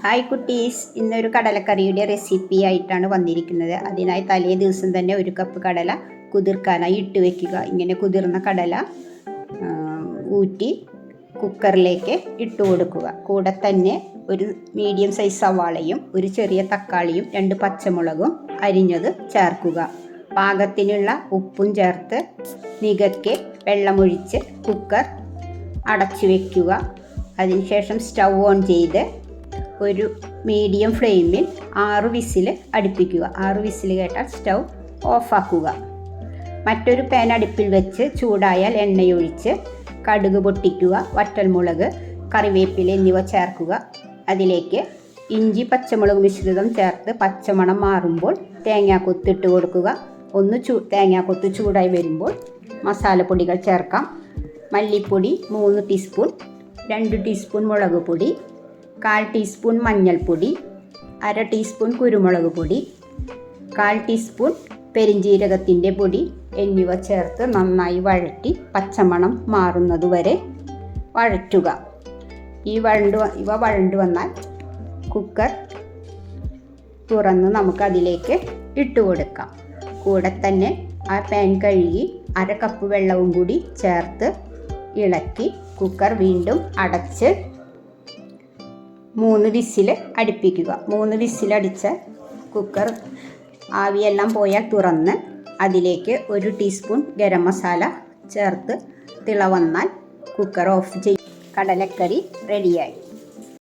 Hi കുട്ടീസ്, ഇന്നൊരു കടലക്കറിയുടെ recipe ആയിട്ടാണ് വന്നിരിക്കുന്നത്. അതിനായി തലേ ദിവസം തന്നെ ഒരു കപ്പ് കടല കുതിർക്കാനായി ഇട്ട് വെക്കുക. ഇങ്ങനെ കുതിർന്ന കടല ഊറ്റി കുക്കറിലേക്ക് ഇട്ട് കൊടുക്കുക. കൂടെ തന്നെ ഒരു മീഡിയം സൈസ് സവാളയും ഒരു ചെറിയ തക്കാളിയും 2 പച്ചമുളകും അരിഞ്ഞത് ചേർക്കുക. പാകത്തിനുള്ള ഉപ്പും ചേർത്ത് നികക്കെ വെള്ളമൊഴിച്ച് കുക്കർ അടച്ചു വയ്ക്കുക. അതിനുശേഷം സ്റ്റൗ ഓൺ ചെയ്ത് ഒരു മീഡിയം ഫ്ലെയിമിൽ 6 വിസിൽ അടുപ്പിക്കുക. 6 വിസിൽ കേട്ടാൽ സ്റ്റൗ ഓഫാക്കുക. മറ്റൊരു പാൻ അടുപ്പിൽ വെച്ച് ചൂടായാൽ എണ്ണയൊഴിച്ച് കടുക് പൊട്ടിക്കുക. വറ്റൽമുളക്, കറിവേപ്പില എന്നിവ ചേർക്കുക. അതിലേക്ക് ഇഞ്ചി പച്ചമുളക് മിശ്രിതം ചേർത്ത് പച്ചമണം മാറുമ്പോൾ തേങ്ങാക്കൊത്ത് ഇട്ട് കൊടുക്കുക. തേങ്ങാക്കൊത്ത് ചൂടായി വരുമ്പോൾ മസാലപ്പൊടികൾ ചേർക്കാം. മല്ലിപ്പൊടി 3 ടീസ്പൂൺ, 2 ടീസ്പൂൺ മുളക് പൊടി, 1/4 ടീസ്പൂൺ മഞ്ഞൾപ്പൊടി, 1/2 ടീസ്പൂൺ കുരുമുളക് പൊടി, 1/4 ടീസ്പൂൺ പെരിഞ്ജീരകത്തിൻ്റെ പൊടി എന്നിവ ചേർത്ത് നന്നായി വഴറ്റി പച്ചമണം മാറുന്നതുവരെ വഴറ്റുക. ഇവ വഴണ്ടു വന്നാൽ കുക്കർ തുറന്ന് നമുക്കതിലേക്ക് ഇട്ട് കൊടുക്കാം. കൂടെ തന്നെ ആ പാൻ കഴുകി 1/2 കപ്പ് വെള്ളവും കൂടി ചേർത്ത് ഇളക്കി കുക്കർ വീണ്ടും അടച്ച് 3 വിസിൽ അടുപ്പിക്കുക. 3 വിസിലടിച്ച കുക്കർ ആവിയെല്ലാം പോയാൽ തുറന്ന് അതിലേക്ക് 1 ടീസ്പൂൺ ഗരം മസാല ചേർത്ത് തിള വന്നാൽ കുക്കർ ഓഫ് ചെയ്യും. കടലക്കറി റെഡിയായി.